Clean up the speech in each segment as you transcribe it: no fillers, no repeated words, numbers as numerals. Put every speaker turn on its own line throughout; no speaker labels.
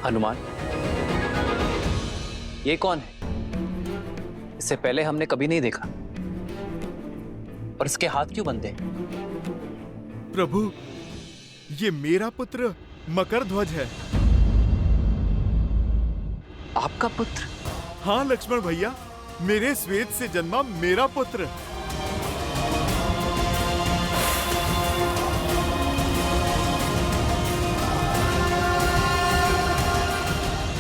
हनुमान, ये कौन है? इससे पहले हमने कभी नहीं देखा। और इसके हाथ क्यों बंधे?
प्रभु, ये मेरा पुत्र मकरध्वज है।
आपका पुत्र?
हाँ लक्ष्मण भैया, मेरे श्वेत से जन्मा मेरा पुत्र।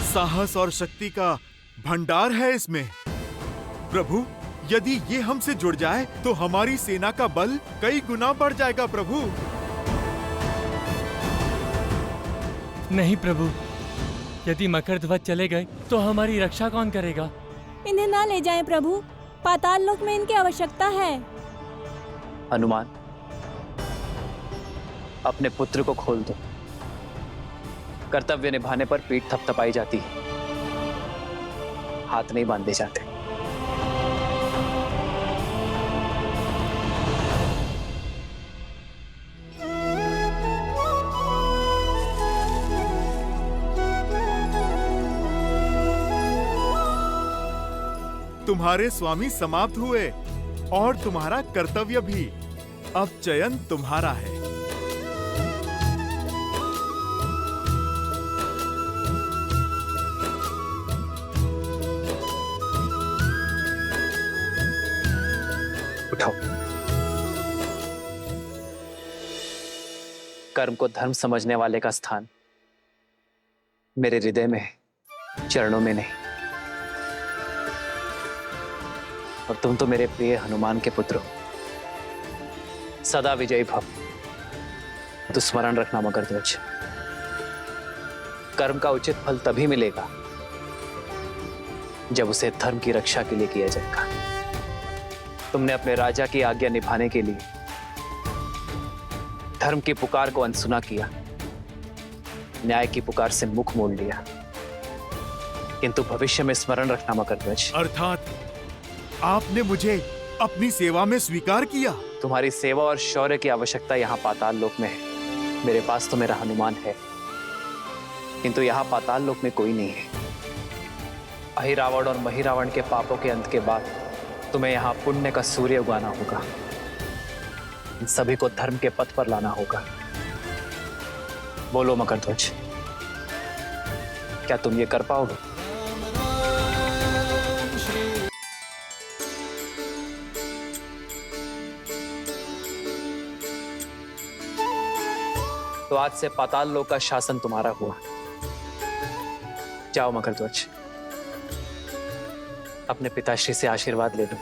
साहस और शक्ति का भंडार है इसमें। प्रभु, यदि ये हमसे जुड़ जाए तो हमारी सेना का बल कई गुना बढ़ जाएगा प्रभु।
नहीं प्रभु, यदि मकरध्वज चले गए तो हमारी रक्षा कौन करेगा?
इन्हें ना ले जाएं प्रभु, पाताल लोक में इनकी आवश्यकता है।
हनुमान, अपने पुत्र को खोल दो। कर्तव्य निभाने पर पीठ थपथपाई जाती है, हाथ नहीं बांधे जाते।
तुम्हारे स्वामी समाप्त हुए और तुम्हारा कर्तव्य भी। अब चयन तुम्हारा है।
उठाओ। कर्म को धर्म समझने वाले का स्थान मेरे हृदय में है, चरणों में नहीं। और तुम तो मेरे प्रिय हनुमान के पुत्र हो। सदा विजयी भव। तो स्मरण रखना मकरध्वज, कर्म का उचित फल तभी मिलेगा जब उसे धर्म की रक्षा के लिए किया जाएगा। तुमने अपने राजा की आज्ञा निभाने के लिए धर्म की पुकार को अनसुना किया, न्याय की पुकार से मुख मोड़ लिया। किंतु भविष्य में स्मरण रखना मकरध्वज,
अर्थात आपने मुझे अपनी सेवा में स्वीकार किया।
तुम्हारी सेवा और शौर्य की आवश्यकता यहाँ पाताल लोक में है। मेरे पास तो मेरा हनुमान है, किंतु यहाँ पाताल लोक में कोई नहीं है। अहिरावण और महिरावण के पापों के अंत के बाद तुम्हें यहाँ पुण्य का सूर्य उगाना होगा। इन सभी को धर्म के पथ पर लाना होगा। बोलो मकरध्वज, क्या तुम ये कर पाओगे? तो आज से पाताल लोक का शासन तुम्हारा हुआ। जाओ मकरध्वज, अपने पिताश्री से आशीर्वाद ले लो।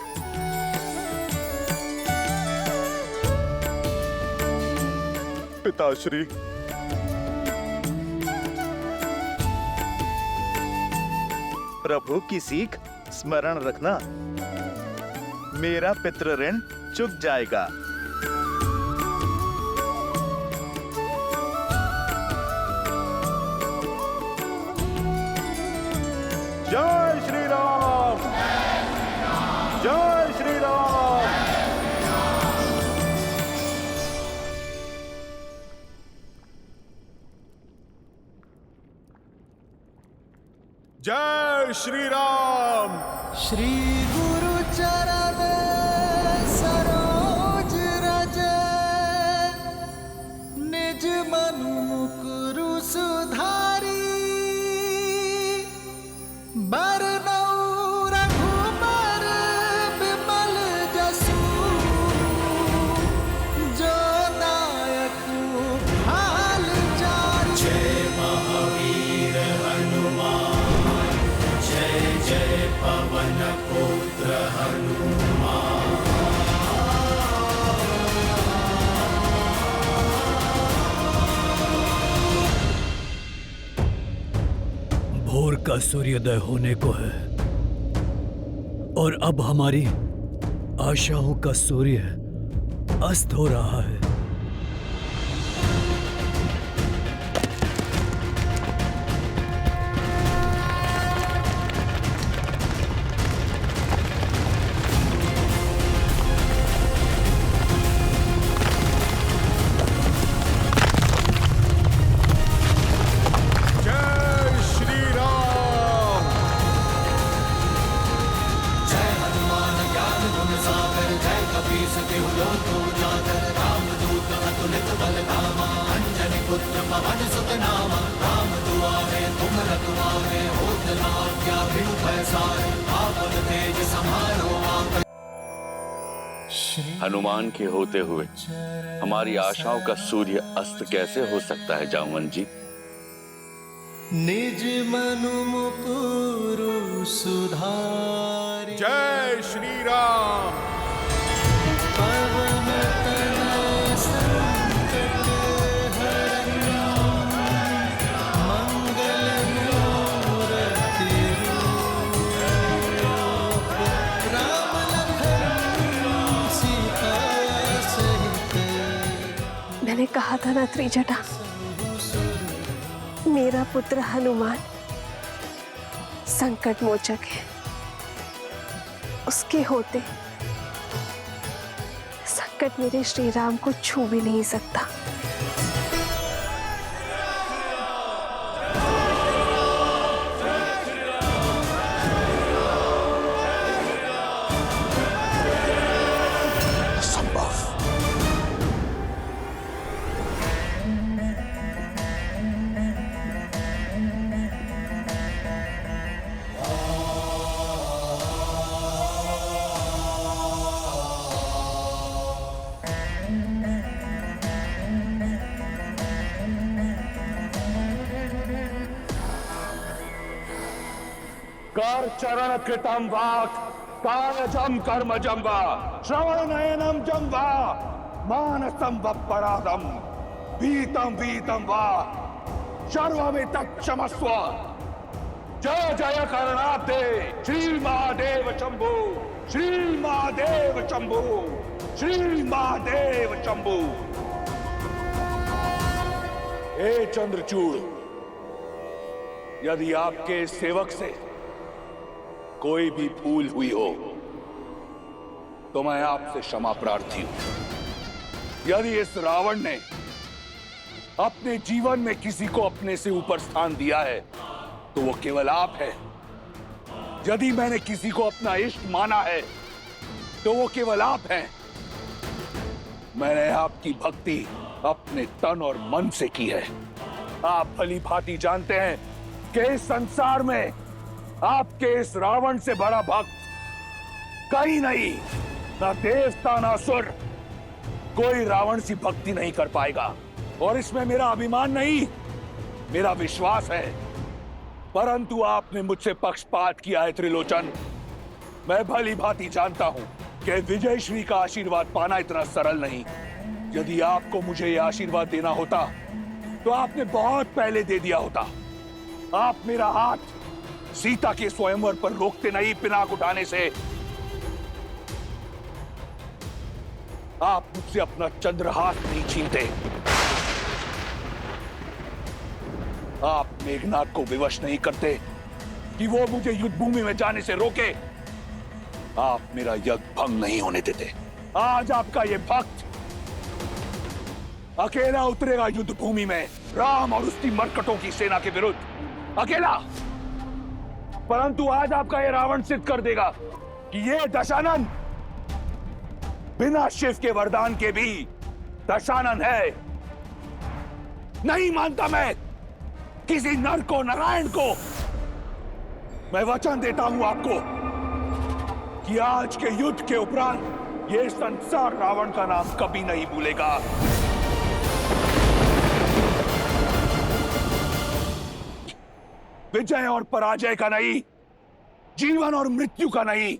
पिताश्री,
प्रभु की सीख स्मरण रखना, मेरा पितृ ऋण चुक जाएगा। जय श्री राम, जय श्री राम।
जय श्री राम।
श्री गुरु चरण सरोज रज, निज मनु मुकुरु सुधारी। बरनउँ रघुबर बिमल जसु, जो दायकु हाल चारि। जय महावीर हनुमान, जय जय पवन पुत्र हनुमान।
भोर का सूर्योदय होने को है और अब हमारी आशाओं का सूर्य अस्त हो रहा है।
जय श्री
हनुमान के होते हुए हमारी आशाओं का सूर्य अस्त कैसे हो सकता है जामवन जी?
निज मनु मुकुरु सुधारि
जय श्री राम।
पवन तनय संकट हरन् मंगल मूर्ति रूप राम लखन सीता सहित।
मैंने कहा था ना त्रिजटा, मेरा पुत्र हनुमान संकट मोचक है। उसके होते संकट मेरे श्री राम को छू भी नहीं सकता।
कर चरण कृतम वाक् कानजम कर्मजम वा श्रवण नयनम जम वा मानसम वपराधम वीतम वीतम वा सर्वमितत् क्षमस्व। जय जय करणाब्दे श्री महादेव शंभु, श्री महादेव शंभु, श्री महादेव शंभु। हे चंद्रचूड़, यदि आपके सेवक से कोई भी भूल हुई हो तो मैं आपसे क्षमा प्रार्थी हूं। यदि इस रावण ने अपने जीवन में किसी को अपने से ऊपर स्थान दिया है तो वो केवल आप है। यदि मैंने किसी को अपना इष्ट माना है तो वो केवल आप हैं। मैंने आपकी भक्ति अपने तन और मन से की है। आप भली भांति जानते हैं कि इस संसार में आपके इस रावण से बड़ा भक्त कहीं नहीं, ना देवता ना असुर, कोई रावण सी भक्ति नहीं कर पाएगा। और इसमें मेरा अभिमान नहीं, मेरा विश्वास है। परंतु आपने मुझसे पक्षपात किया है त्रिलोचन। मैं भली भांति जानता हूं कि विजय श्री का आशीर्वाद पाना इतना सरल नहीं। यदि आपको मुझे यह आशीर्वाद देना होता तो आपने बहुत पहले दे दिया होता। आप मेरा हाथ सीता के स्वयंवर पर रोकते नहीं, पिनाक उठाने से। आप मुझसे अपना चंद्रहास नहीं छीनते। आप मेघनाथ को विवश नहीं करते कि वो मुझे युद्ध भूमि में जाने से रोके। आप मेरा यज्ञ भंग नहीं होने देते। आज आपका ये भक्त अकेला उतरेगा युद्ध भूमि में राम और उसकी मरकटों की सेना के विरुद्ध, अकेला। परंतु आज आपका ये रावण सिद्ध कर देगा कि ये दशानन बिना शिव के वरदान के भी दशानन है। नहीं मानता मैं किसी नर को, नारायण को। मैं वचन देता हूं आपको कि आज के युद्ध के उपरांत ये संसार रावण का नाम कभी नहीं भूलेगा। विजय और पराजय का नहीं, जीवन और मृत्यु का नहीं,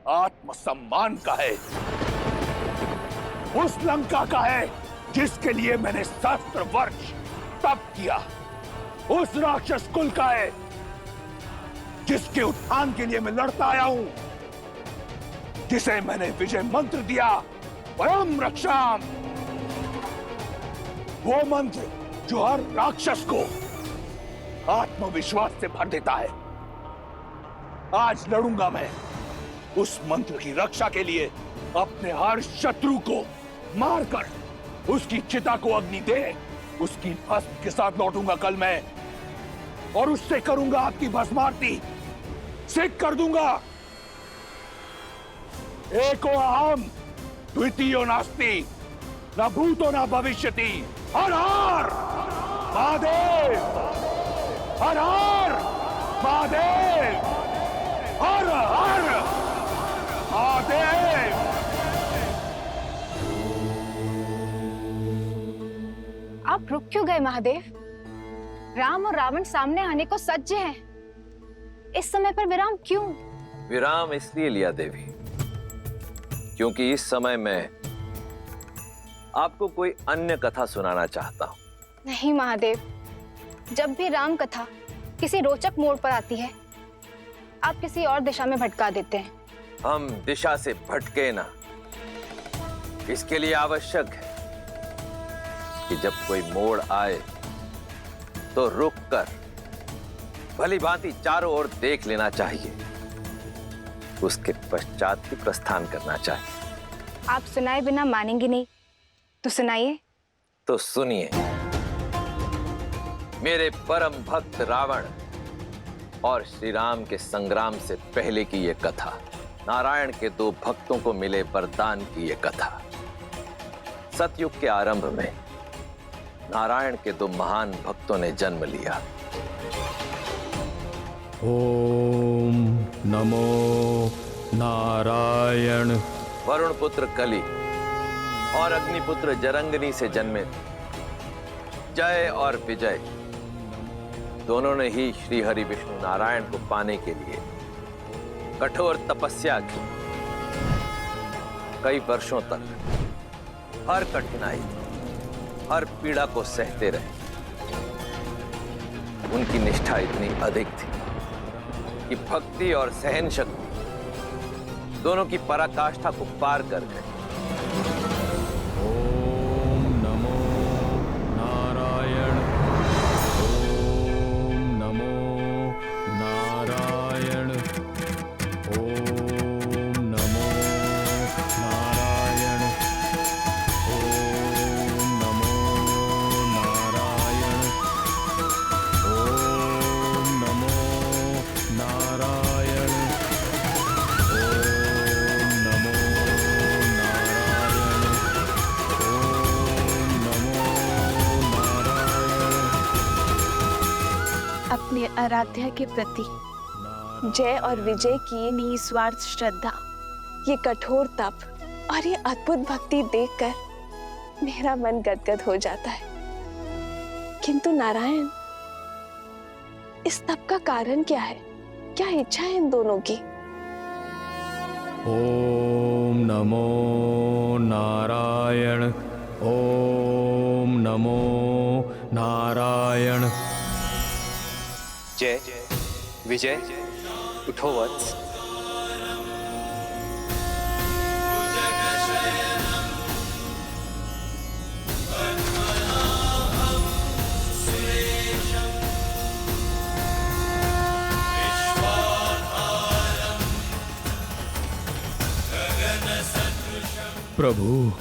आत्मसम्मान का है। उस लंका का है जिसके लिए मैंने सहस्त्र वर्ष तप किया। उस राक्षस कुल का है जिसके उत्थान के लिए मैं लड़ता आया हूं, जिसे मैंने विजय मंत्र दिया, परम रक्षाम। वो मंत्र जो हर राक्षस को आत्मविश्वास से भर देता है। आज लड़ूंगा मैं उस मंत्र की रक्षा के लिए। अपने हर शत्रु को मारकर उसकी चिता को अग्नि दे उसकी भस्म के साथ लौटूंगा कल मैं, और उससे करूंगा आपकी भस्मारती, सिद्ध कर दूंगा एको अहम द्वितीयो नास्ति न भूतो न भविष्यति। हर हर महादेव, हर हर महादेव, हर हर महादेव।
आप रुक क्यों गए महादेव? राम और रावण सामने आने को सज्ज हैं। इस समय पर विराम क्यों?
विराम इसलिए लिया देवी क्योंकि इस समय मैं आपको कोई अन्य कथा सुनाना चाहता हूं।
नहीं महादेव, जब भी राम कथा किसी रोचक मोड़ पर आती है, आप किसी और दिशा में भटका देते हैं।
हम दिशा से भटके ना, इसके लिए आवश्यक है कि जब कोई मोड़ आए तो रुक कर भली भांति चारों ओर देख लेना चाहिए, उसके पश्चात ही प्रस्थान करना चाहिए।
आप सुनाए बिना मानेंगे नहीं, तो सुनाइए।
तो सुनिए, मेरे परम भक्त रावण और श्री राम के संग्राम से पहले की यह कथा, नारायण के दो भक्तों को मिले वरदान की यह कथा। सतयुग के आरंभ में नारायण के दो महान भक्तों ने जन्म लिया।
ओम नमो नारायण।
वरुण पुत्र कली और अग्निपुत्र जरंगनी से जन्मे जय और विजय दोनों ने ही श्री हरि विष्णु नारायण को पाने के लिए कठोर तपस्या की। कई वर्षों तक हर कठिनाई, हर पीड़ा को सहते रहे। उनकी निष्ठा इतनी अधिक थी कि भक्ति और सहन शक्ति दोनों की पराकाष्ठा को पार कर गए।
ओम नमो नारायण। ओम नमो नारायण। ओम नमो नारायण। ओम नमो नारायण। ओम नमो नारायण।
अपने आराध्या के प्रति जय और विजय की निस्वार्थ श्रद्धा, ये कठोर तप और ये अद्भुत भक्ति देखकर मेरा मन गदगद हो जाता है। किंतु नारायण, इस तप का कारण क्या है? क्या इच्छा है इन दोनों की?
ओम नमो नारायण। ओम नमो नारायण।
जय विजय, उठो वत्स।
प्रभु,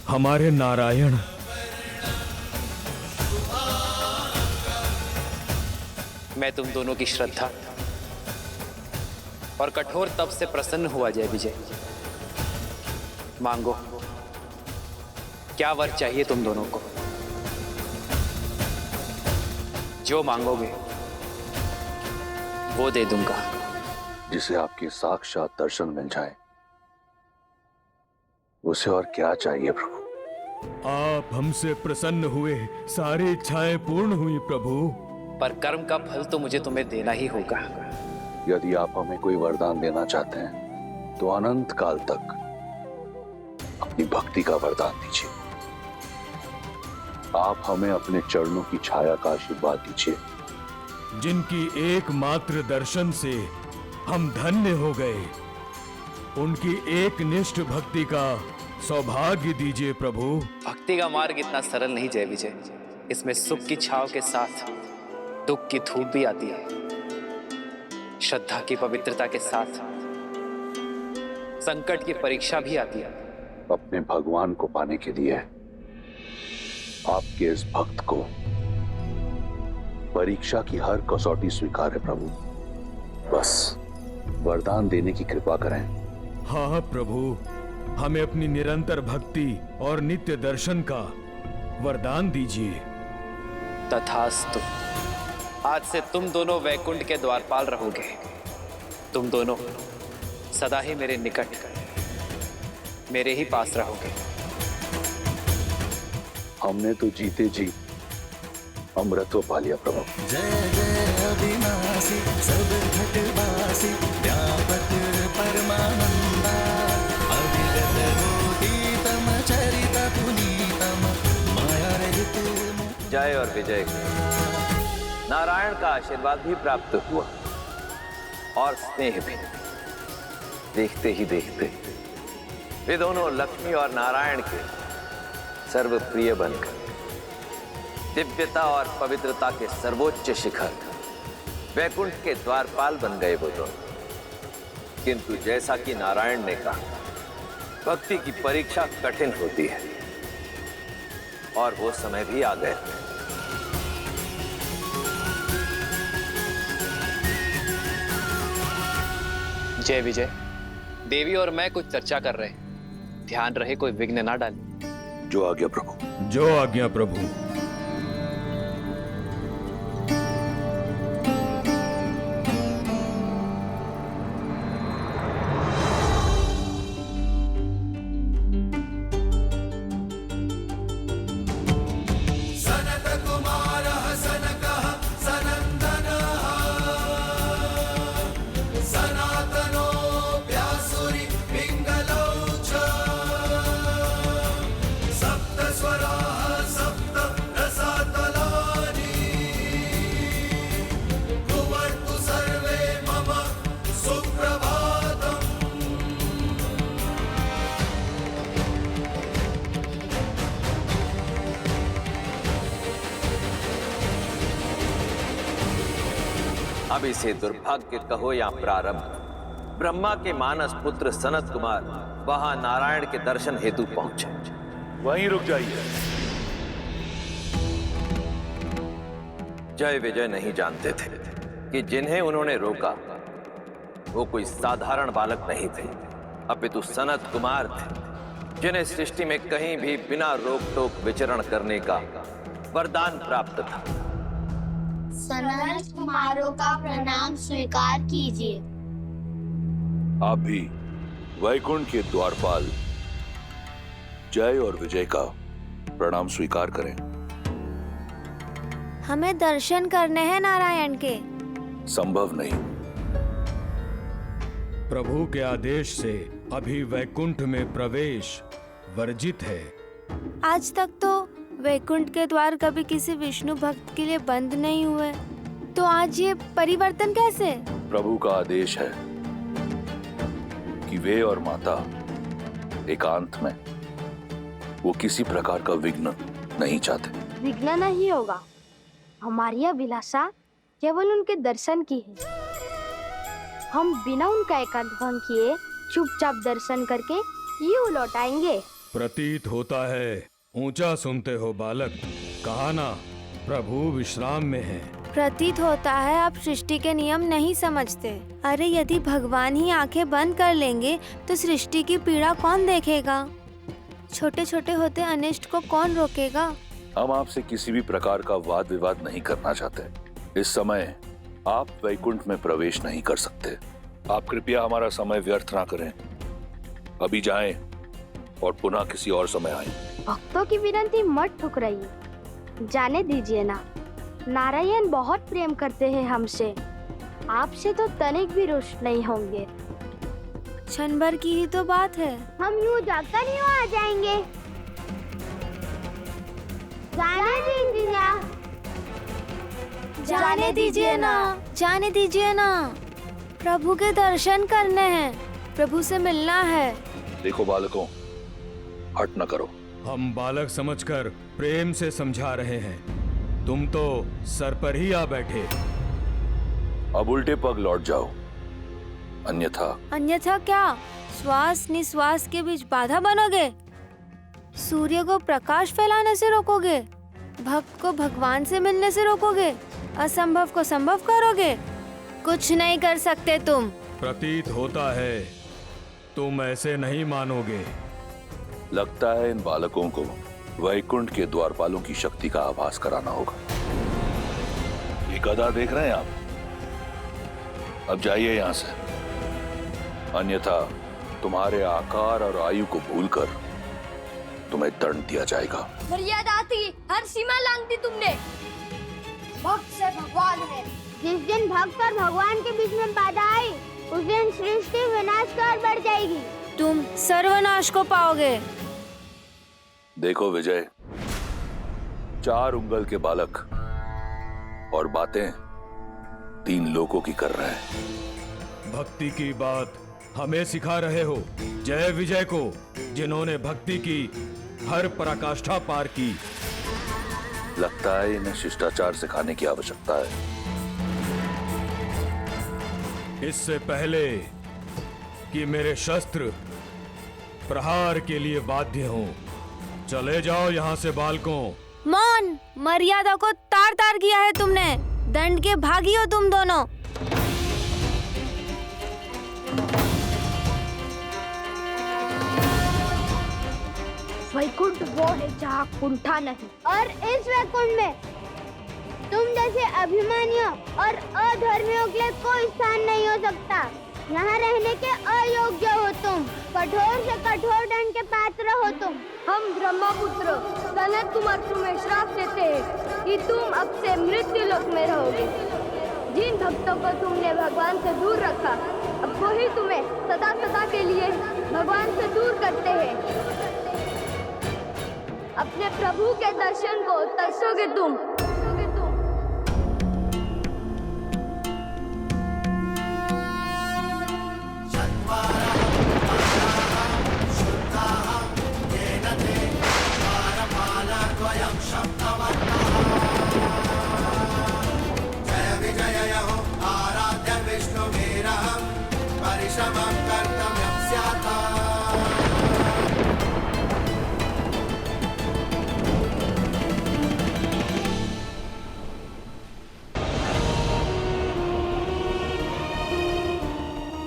हमारे नारायण
मैं तुम दोनों की श्रद्धा और कठोर तप से प्रसन्न हुआ। जय विजय, मांगो, क्या वर चाहिए तुम दोनों को? जो मांगोगे वो दे दूंगा।
जिसे आपके साक्षात दर्शन मिल जाए, उसे और क्या चाहिए प्रभु?
आप हमसे प्रसन्न हुए, सारी इच्छाएं पूर्ण हुई प्रभु।
पर कर्म का फल तो मुझे तुम्हें देना ही होगा।
यदि आप हमें कोई वरदान देना चाहते हैं तो अनंत काल तक अपनी भक्ति का वरदान दीजिए। आप हमें अपने चरणों की छाया का आशीर्वाद दीजिए।
जिनकी एकमात्र दर्शन से हम धन्य हो गए, उनकी एकनिष्ठ भक्ति का सौभाग्य दीजिए प्रभु।
भक्ति का मार्ग इतना सरल नहीं जय विजय। इसमें सुख की छाव के साथ दुख की धूप भी आती है। श्रद्धा की पवित्रता के साथ संकट की परीक्षा भी आती है।
अपने भगवान को पाने के लिए आपके इस भक्त को परीक्षा की हर कसौटी स्वीकार है प्रभु। बस वरदान देने की कृपा करें।
हाँ प्रभु, हमें अपनी निरंतर भक्ति और नित्य दर्शन का वरदान दीजिए।
तथास्तु। आज से तुम दोनों वैकुंठ के द्वारपाल रहोगे। तुम दोनों सदा ही मेरे निकट, मेरे ही पास रहोगे।
हमने तो जीते जी अमृत पा लिया प्रभु।
जय जय अविनाशी सब घटवासी व्यापक परमानंदा अविगत रोहितम चरित पुनीतम माया रहित।
जय और विजय नारायण का आशीर्वाद भी प्राप्त हुआ और स्नेह भी। देखते ही देखते वे दोनों लक्ष्मी और नारायण के सर्वप्रिय बनकर दिव्यता और पवित्रता के सर्वोच्च शिखर वैकुंठ के द्वारपाल बन गए वो दोनों। किंतु जैसा कि नारायण ने कहा, भक्ति की परीक्षा कठिन होती है और वो समय भी आ गया।
जय विजय, देवी और मैं कुछ चर्चा कर रहे हैं। ध्यान रहे कोई विघ्न ना डाले।
जो आज्ञा प्रभु।
जो आज्ञा प्रभु।
अब इसे दुर्भाग्य कहो या प्रारब्ध, ब्रह्मा के मानस पुत्र सनत कुमार वहां नारायण के दर्शन हेतु पहुंचे।
वहीं रुक जाइए।
जय विजय नहीं जानते थे कि जिन्हें उन्होंने रोका वो कोई साधारण बालक नहीं थे, अपितु सनत कुमार थे, जिन्हें सृष्टि में कहीं भी बिना रोक टोक विचरण करने का वरदान प्राप्त था।
सनत कुमारों का प्रणाम स्वीकार कीजिए।
आप भी वैकुंठ के द्वारपाल जय और विजय का प्रणाम स्वीकार करें।
हमें दर्शन करने हैं नारायण के।
संभव नहीं।
प्रभु के आदेश से अभी वैकुंठ में प्रवेश वर्जित है।
आज तक तो वैकुंठ के द्वार कभी किसी विष्णु भक्त के लिए बंद नहीं हुए, तो आज ये परिवर्तन कैसे?
प्रभु का आदेश है कि वे और माता एकांत में, वो किसी प्रकार का विघ्न नहीं चाहते।
विघ्न नहीं होगा। हमारी अभिलाषा केवल उनके दर्शन की है। हम बिना उनका एकांत भंग किए चुपचाप दर्शन करके यूं लौट आएंगे।
प्रतीत होता है ऊंचा सुनते हो बालक, कहा ना प्रभु विश्राम में है।
प्रतीत होता है आप सृष्टि के नियम नहीं समझते। अरे यदि भगवान ही आंखें बंद कर लेंगे तो सृष्टि की पीड़ा कौन देखेगा? छोटे छोटे होते अनिष्ट को कौन रोकेगा?
हम आपसे किसी भी प्रकार का वाद विवाद नहीं करना चाहते। इस समय आप वैकुंठ में प्रवेश नहीं कर सकते। आप कृपया हमारा समय व्यर्थ ना करें। अभी जाएं और पुनः किसी और समय आएं।
भक्तों की विनती मत ठुकराइए। जाने दीजिए ना, नारायण बहुत प्रेम करते हैं हमसे। आपसे तो तनिक भी रुष्ट नहीं होंगे। क्षण भर की ही तो बात है। हम यूं जाकर यूं आ जाएंगे। जाने दीजिए ना, जाने दीजिए ना, जाने दीजिए ना। प्रभु के दर्शन करने हैं, प्रभु से मिलना है।
देखो बालकों, हट न करो।
हम बालक समझकर प्रेम से समझा रहे हैं, तुम तो सर पर ही आ बैठे।
अब उल्टे पग लौट जाओ,
अन्यथा क्या? श्वास निश्वास के बीच बाधा बनोगे? सूर्य को प्रकाश फैलाने से रोकोगे? भक्त को भगवान से मिलने से रोकोगे? असंभव को संभव करोगे? कुछ नहीं कर सकते तुम।
प्रतीत होता है तुम ऐसे नहीं मानोगे।
लगता है इन बालकों को वैकुंठ के द्वारपालों की शक्ति का आभास कराना होगा। ये गदा देख रहे हैं आप? अब जाइए यहां से, अन्यथा तुम्हारे आकार और आयु को भूलकर तुम्हें दंड दिया जाएगा।
मर्यादा थी, हर सीमा लांघ दी तुमने। भक्त से भगवान है। जिस दिन भक्त और भगवान के बीच में बाधा आई, उस दिन सृष्टि विनाश की ओर बढ़ जाएगी। तुम सर्वनाश को पाओगे।
देखो विजय, 4 उंगल के बालक और बातें 3 लोगों की कर रहे हैं।
भक्ति की बात हमें सिखा रहे हो। जय विजय को, जिन्होंने भक्ति की हर पराकाष्ठा पार की।
लगता है इन्हें शिष्टाचार सिखाने की आवश्यकता है।
इससे पहले कि मेरे शस्त्र प्रहार के लिए बाध्य हों, चले जाओ यहाँ से बालकों।
मौन, मर्यादा को तार तार किया है तुमने। दंड के भागी हो तुम दोनों। वैकुंठ वो है जहाँ कुंठा नहीं, और इस वैकुंठ में तुम जैसे अभिमानियों और अधर्मियों के लिए कोई स्थान नहीं हो सकता। यहाँ रहने के अयोग्य हो तुम। कठोर से कठोर दंड के पात्र हो तुम। हम ब्रह्मपुत्र सनत कुमार तुम्हें श्राप देते हैं कि तुम अब से मृत्यु लोक में रहोगे। जिन भक्तों को तुमने भगवान से दूर रखा, अब वही तुम्हें सदा सदा के लिए भगवान से दूर करते हैं। अपने प्रभु के दर्शन को तरसोगे तुम।
जय विजय हो आराध्य विष्णु वीरहं परिश्रमं कर्तव्यं स्यात्।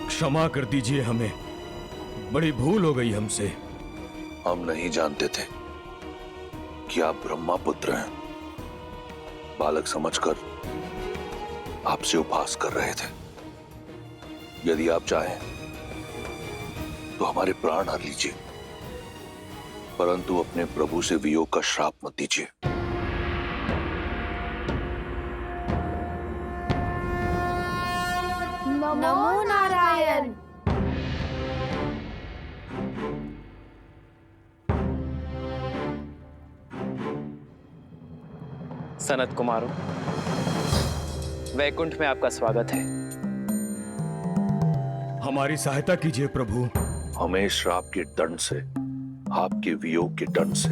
क्षमा कर दीजिए हमें, बड़ी भूल हो गई हमसे।
हम नहीं जानते थे कि आप ब्रह्मा पुत्र हैं। बालक समझकर आपसे उपहास कर रहे थे। यदि आप चाहें तो हमारे प्राण हर लीजिए, परंतु अपने प्रभु से वियोग का श्राप मत दीजिए।
नमो नारायण।
सनत कुमारों, वैकुंठ में आपका स्वागत है।
हमारी सहायता कीजिए प्रभु।
हमें श्राप के दंड से, आपके वियोग के दंड से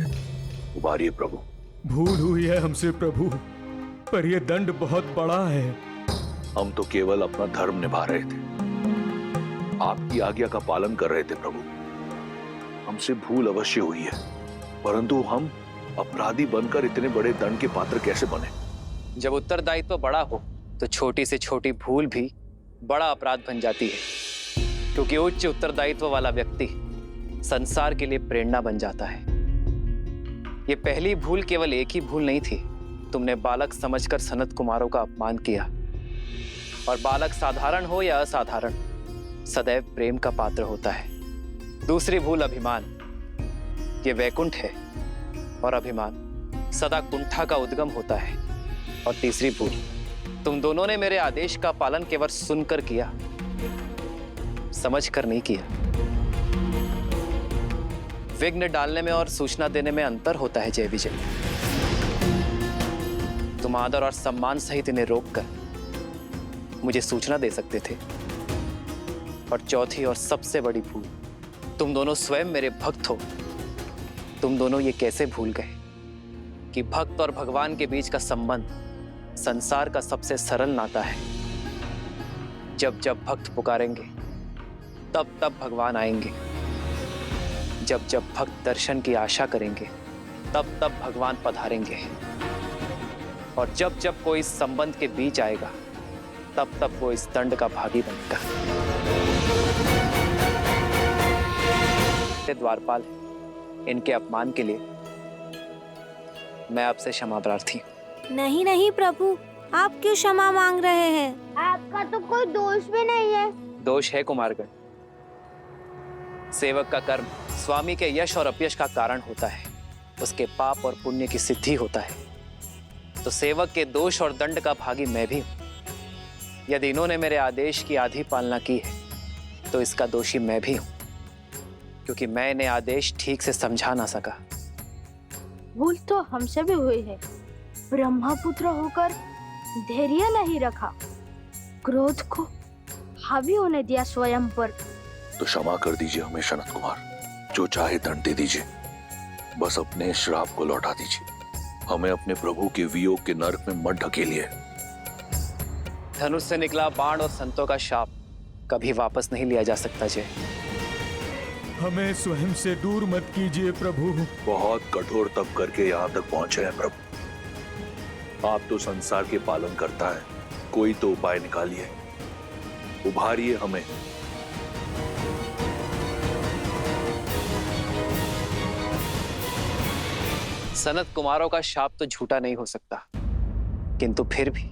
उबारिए प्रभु।
भूल हुई है हमसे प्रभु, पर यह दंड बहुत बड़ा है।
हम तो केवल अपना धर्म निभा रहे थे, आपकी आज्ञा का पालन कर रहे थे प्रभु। हमसे भूल अवश्य हुई है, परंतु हम अपराधी बनकर इतने बड़े दंड के पात्र कैसे बने?
जब उत्तरदायित्व बड़ा हो तो छोटी से छोटी भूल भी बड़ा अपराध बन जाती है, क्योंकि उच्च उत्तरदायित्व वाला व्यक्ति संसार के लिए प्रेरणा बन जाता है। ये पहली भूल केवल एक ही भूल नहीं थी। तुमने बालक समझकर सनत कुमारों का अपमान किया, और बालक साधारण हो या असाधारण, सदैव प्रेम का पात्र होता है। दूसरी भूल अभिमान। ये वैकुंठ है और अभिमान सदा कुंठा का उद्गम होता है। और तीसरी भूल, तुम दोनों ने मेरे आदेश का पालन केवल सुनकर किया, समझकर नहीं किया। विघ्न डालने में और सूचना देने में अंतर होता है जय विजय। तुम आदर और सम्मान सहित इन्हें रोककर मुझे सूचना दे सकते थे। और चौथी और सबसे बड़ी भूल, तुम दोनों स्वयं मेरे भक्त हो। तुम दोनों ये कैसे भूल गए कि भक्त और भगवान के बीच का संबंध संसार का सबसे सरल नाता है। जब जब भक्त पुकारेंगे तब तब भगवान आएंगे। जब जब भक्त दर्शन की आशा करेंगे तब तब भगवान पधारेंगे। और जब जब कोई इस संबंध के बीच आएगा तब तब वो इस दंड का भागी बनेगा। जैसे द्वारपाल हैं, इनके अपमान के लिए मैं आपसे क्षमा प्रार्थी हूँ।
नहीं नहीं प्रभु, आप क्यों क्षमा मांग रहे हैं? आपका तो कोई दोष भी नहीं है।
दोष है कुमारगण। सेवक का कर्म स्वामी के यश और अपयश का कारण होता है, उसके पाप और पुण्य की सिद्धि होता है। तो सेवक के दोष और दंड का भागी मैं भी हूं। यदि इन्होंने मेरे आदेश की आधी पालना की है तो इसका दोषी मैं भी हूं, क्योंकि मैं इन्हें आदेश ठीक से समझा ना सका।
भूल तो हमसे भी हुई है। ब्रह्मपुत्र होकर धैर्य नहीं रखा, क्रोध को हावी होने दिया स्वयं पर।
तो क्षमा कर दीजिए हमें सनत कुमार, जो चाहे दंड दे दीजिए, बस अपने श्राप को लौटा दीजिए। हमें अपने प्रभु के वियोग के नरक में मत ढकेलिए।
धनुष से निकला बाण और संतों का शाप कभी वापस नहीं लिया जा सकता। जय,
हमें स्वयं से दूर मत कीजिए प्रभु।
बहुत कठोर तप करके यहाँ तक पहुंचे हैं प्रभु। आप तो संसार के पालन करता है, कोई तो उपाय निकालिए, उभारिए हमें।
सनत कुमारों का शाप तो झूठा नहीं हो सकता, किंतु फिर भी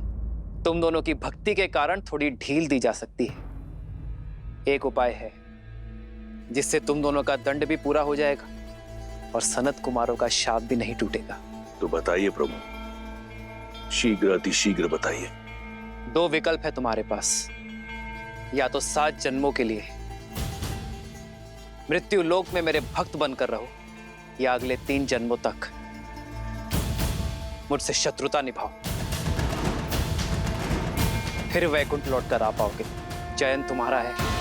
तुम दोनों की भक्ति के कारण थोड़ी ढील दी जा सकती है। एक उपाय है जिससे तुम दोनों का दंड भी पूरा हो जाएगा और सनत कुमारों का शाप भी नहीं टूटेगा।
तो बताइए प्रभु, शीघ्र अतिशीघ्र बताइए।
2 विकल्प है तुम्हारे पास। या तो 7 जन्मों के लिए मृत्यु लोक में मेरे भक्त बनकर रहो, या अगले 3 जन्मों तक मुझसे शत्रुता निभाओ, फिर वैकुंठ लौटकर आ पाओगे। चयन तुम्हारा है।